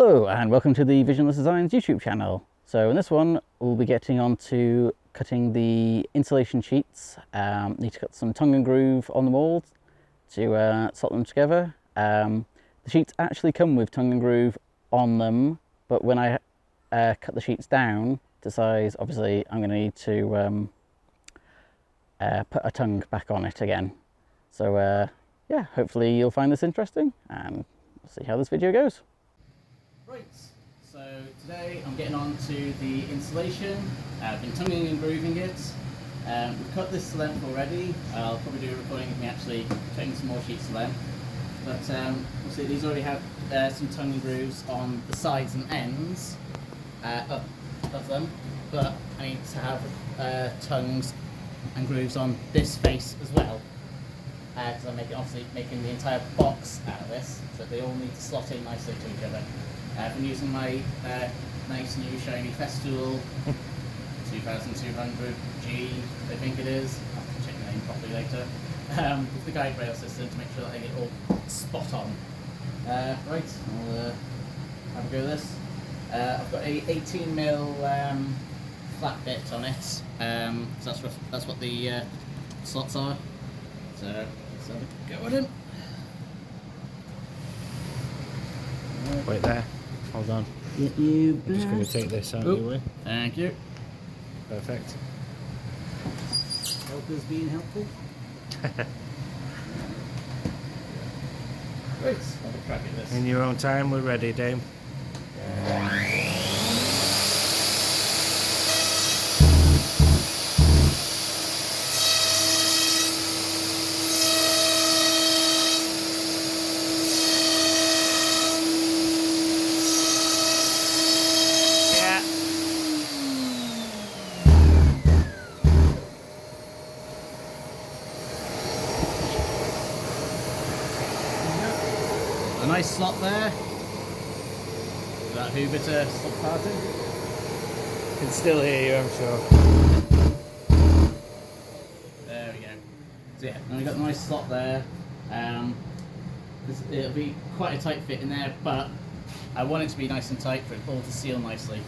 Hello and welcome to the Visionless Designs YouTube channel. So in this one we'll be getting on to cutting the insulation sheets. Need to cut some tongue and groove on them all to slot them together. The sheets actually come with tongue and groove on them, but when I cut the sheets down to size, obviously I'm going to need to put a tongue back on it again. So yeah, hopefully you'll find this interesting and we'll see how this video goes. Right, so today I'm getting on to the insulation. I've been tonguing and grooving it. We've cut this to length already. I'll probably do a recording of me actually cutting some more sheets to length. But obviously these already have some tongue and grooves on the sides and ends of them. But I need to have tongues and grooves on this face as well. Because I'm obviously making the entire box out of this, so they all need to slot in nicely to each other. I've been using my nice new shiny Festool 2200G, I think it is. I'll check the name properly later. With the guide rail system to make sure that I get it all spot on. Right, I'll have a go at this. I've got a 18mm flat bit on it, so that's what the slots are. So let's have a go at it. Wait there, hold on. Get you I'm just going to take this out of your way. Thank you. Perfect. Helpers being helpful. Right, have a crack at this. In your own time, we're ready, Dame. A nice slot there. That Hoover to stop farting. Can still hear you, I'm sure. There we go. So yeah, now we've got a nice slot there. It'll be quite a tight fit in there, but I want it to be nice and tight for it all to seal nicely.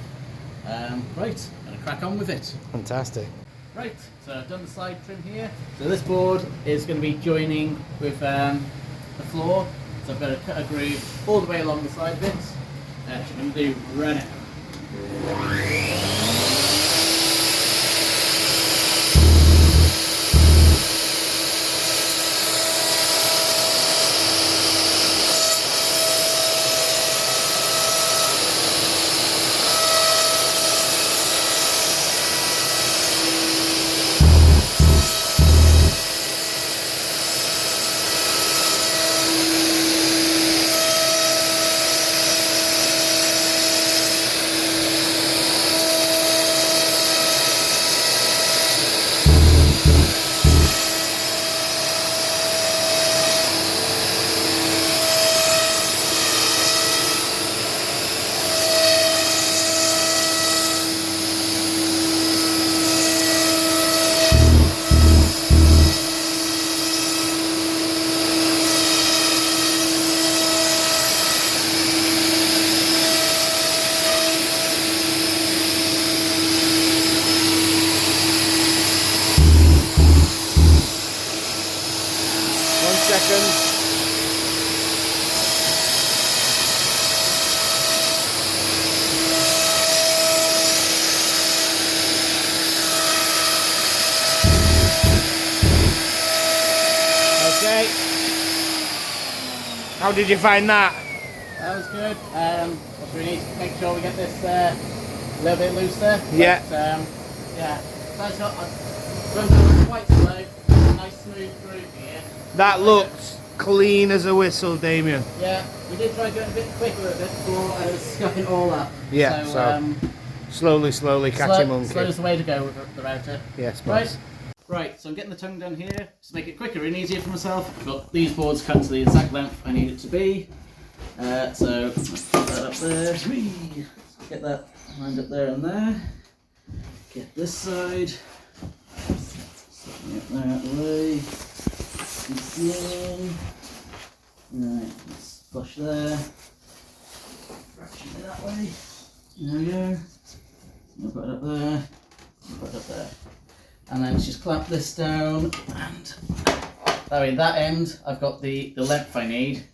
Right, gonna crack on with it. Fantastic. Right, so I've done the side trim here. So this board is going to be joining with the floor. So I've got to cut a groove all the way along the side of it. Which I'm going to do right now. Okay. How did you find that? That was good. We need to make sure we get this a little bit looser. Yeah. But, yeah. So it's got quite slow, nice smooth groove here. That looks clean as a whistle, Damien. Yeah, we did try going a bit quicker with it before I was scuffing it all up. Yeah, so slowly, catch a monkey. Slow's the way to go with the router. Yes, boss. Right, so I'm getting the tongue done here to make it quicker and easier for myself. I've got these boards cut to the exact length I need it to be. So let's put that up there. Get that lined up there and there. Get this side. Get that out of the way. Right, let's flush there. Fraction that way. There we go. I'll put it up there. I'll put it up there. And then just clamp this down, and that way, that end, I've got the length I need,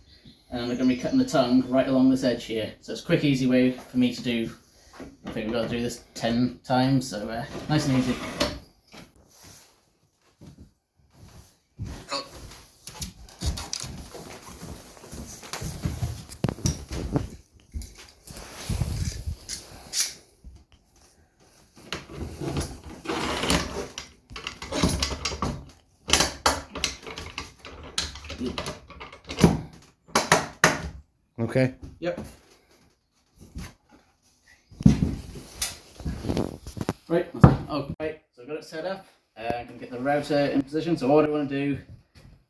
and I'm going to be cutting the tongue right along this edge here. So it's a quick, easy way for me to do. I think we've got to do this 10 times, so nice and easy. Okay. Yep. Right. Okay. So I've got it set up. I'm going to get the router in position. So what I want to do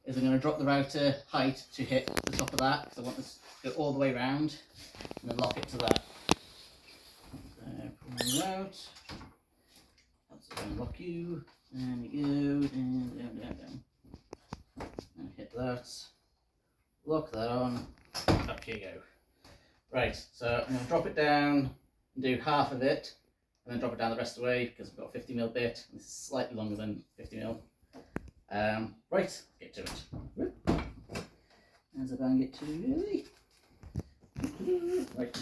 is I'm going to drop the router height to hit the top of that, because I want this to go all the way around, and then lock it to that. Pull it out. That's going to lock you. And you go down, down, down. And hit that. Lock that on. Up you go. Right, so I'm going to drop it down and do half of it, and then drop it down the rest of the way, because I've got a 50mm bit. This is slightly longer than 50mm. Right, get to it. As I bang it too early. Right.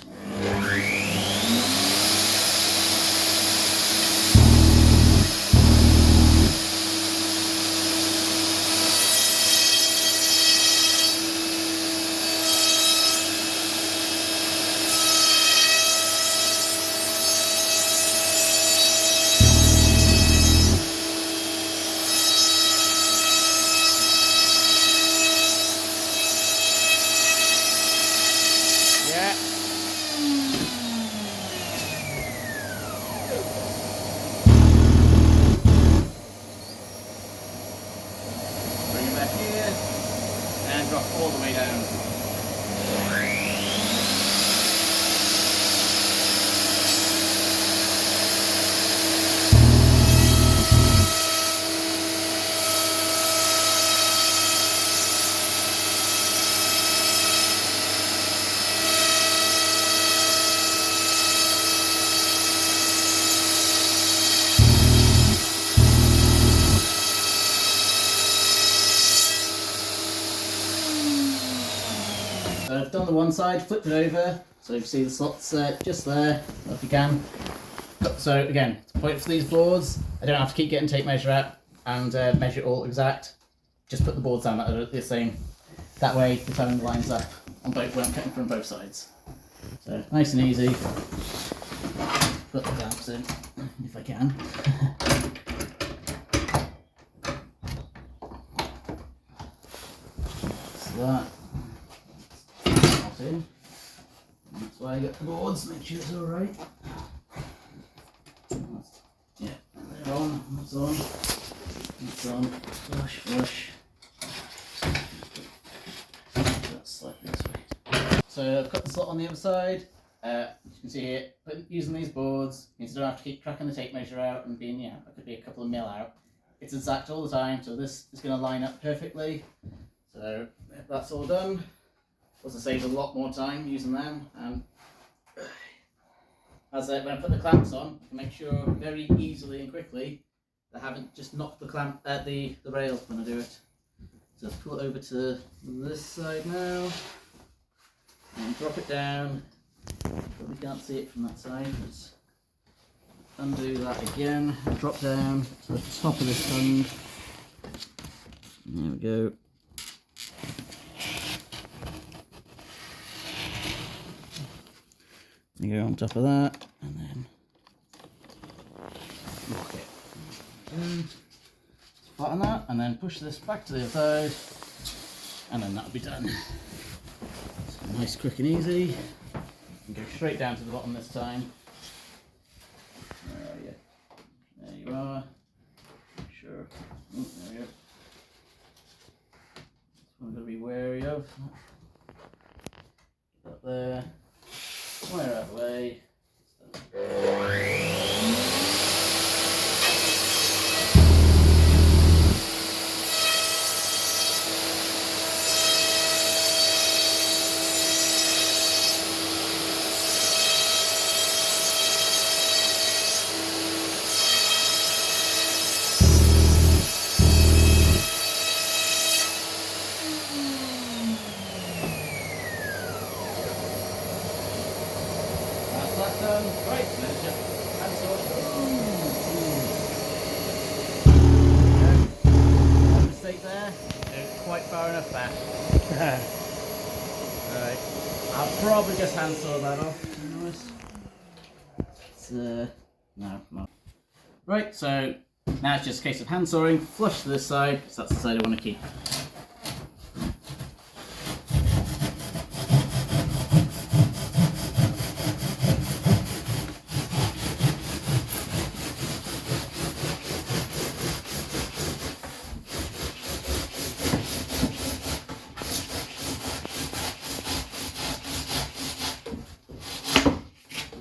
Drop all the way down. So I've done the one side, flipped it over, so you can see the slots just there, if you can. So again, to point for these boards, I don't have to keep getting tape measure out and measure it all exact. Just put the boards down that are the same. That way the tone lines up on both when I'm cutting from both sides. So nice and easy. Put the clamps in, if I can. So that. That's why I got the boards, make sure it's alright. Yeah, they're on, that's on, that's on, flush, flush. That's slightly this way. So I've cut the slot on the other side. You can see here, using these boards means I don't have to keep tracking the tape measure out and being, it could be a couple of mil out. It's exact all the time, so this is going to line up perfectly. So if that's all done, also saves a lot more time using them, and when I put the clamps on, I can make sure very easily and quickly I haven't just knocked the clamp at the rail when I do it. So let's pull it over to this side now, and drop it down. Probably can't see it from that side. Let's undo that again, drop down to the top of this tongue. There we go. You go on top of that, and then lock it. Flatten that, and then push this back to the other side, and then that'll be done. So nice, quick and easy. And go straight down to the bottom this time. Where are you? There you are. Sure. Oh, there we go. This one I've got to be wary of. Get that there. Wire out of the way. that's done. Right, let's just hand saw. Mistake there. It's quite far enough back. Right. I'll probably just hand saw that off. It's, no. Right, so now it's just a case of hand sawing, flush to this side, because that's the side I want to keep.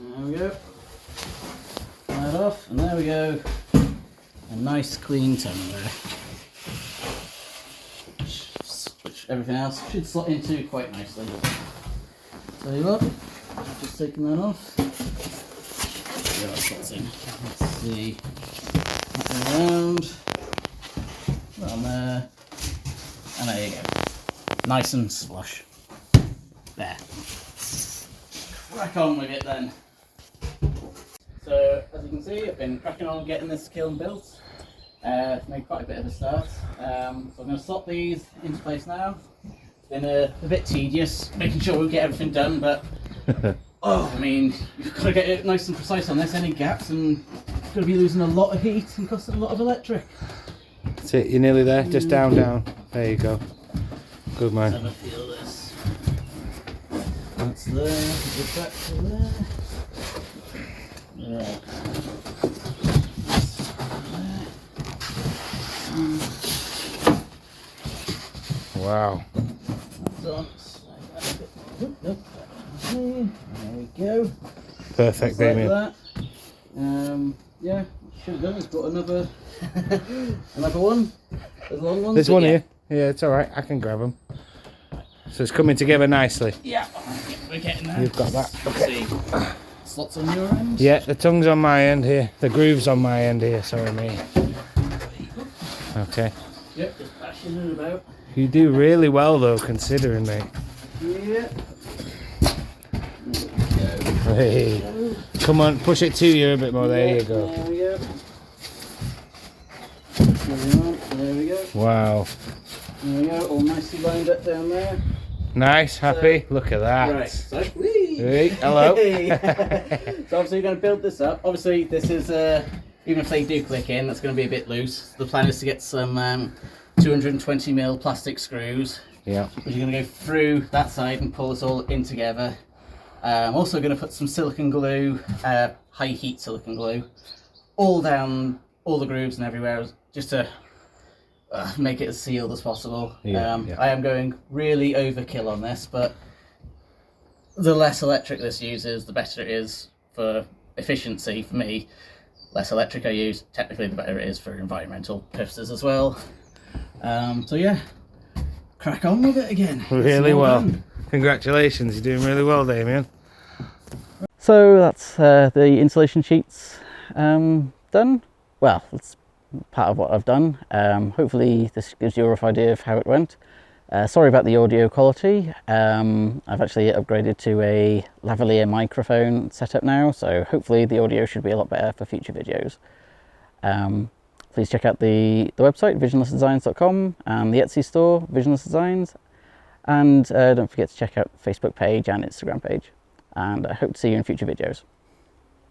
There we go. That off, and there we go. A nice clean tongue there. Which everything else should slot into quite nicely. Tell you what, I've just taken that off. Yeah, that slots in. Let's see. That around. Put on there. And there you go. Nice and flush. There. Crack on with it then. So, as you can see, I've been cracking on getting this kiln built. Made quite a bit of a start. So I'm going to slot these into place now. It's been a bit tedious making sure we get everything done, but I mean, you've got to get it nice and precise on this. Any gaps and you're going to be losing a lot of heat and costing a lot of electric. That's it, you're nearly there. Just down. There you go. Good man. Let's have a feel of this. That's there, get back to there. Right. Wow. There we go. Perfect, Damien. Like that. Yeah, should have done is got another another one. There's long ones. There's one here. Yeah, it's alright, I can grab them. So it's coming together nicely. Yeah, we're getting there. You've got that. Okay. Slots on your end? Yeah, the tongue's on my end here. The groove's on my end here, sorry me. Okay. Yep, just bashing it about. You do really well though, considering me. Yeah. Hey. Come on, push it to you a bit more. There you go. There we go. There we go. Wow. There we go, all nicely lined up down there. Nice, happy. Look at that. Right, so, whee! Hey, hello. So obviously you're going to build this up. Obviously this is, even if they do click in, that's going to be a bit loose. The plan is to get some 220mm plastic screws. Yeah. Which are going to go through that side and pull this all in together. I'm also going to put some silicone glue, high heat silicone glue, all down all the grooves and everywhere, just to make it as sealed as possible. Yeah. I am going really overkill on this, but the less electric this uses, the better it is for efficiency for me. Less electric I use, technically the better it is for environmental purposes as well. So yeah, crack on with it again. Really well. Congratulations, you're doing really well, Damien. So that's the insulation sheets done. Well, that's part of what I've done. Hopefully this gives you a rough idea of how it went. Sorry about the audio quality. I've actually upgraded to a lavalier microphone setup now, so hopefully the audio should be a lot better for future videos. Please check out the website, visionlessdesigns.com, and the Etsy store, Visionless Designs. And don't forget to check out the Facebook page and Instagram page. And I hope to see you in future videos.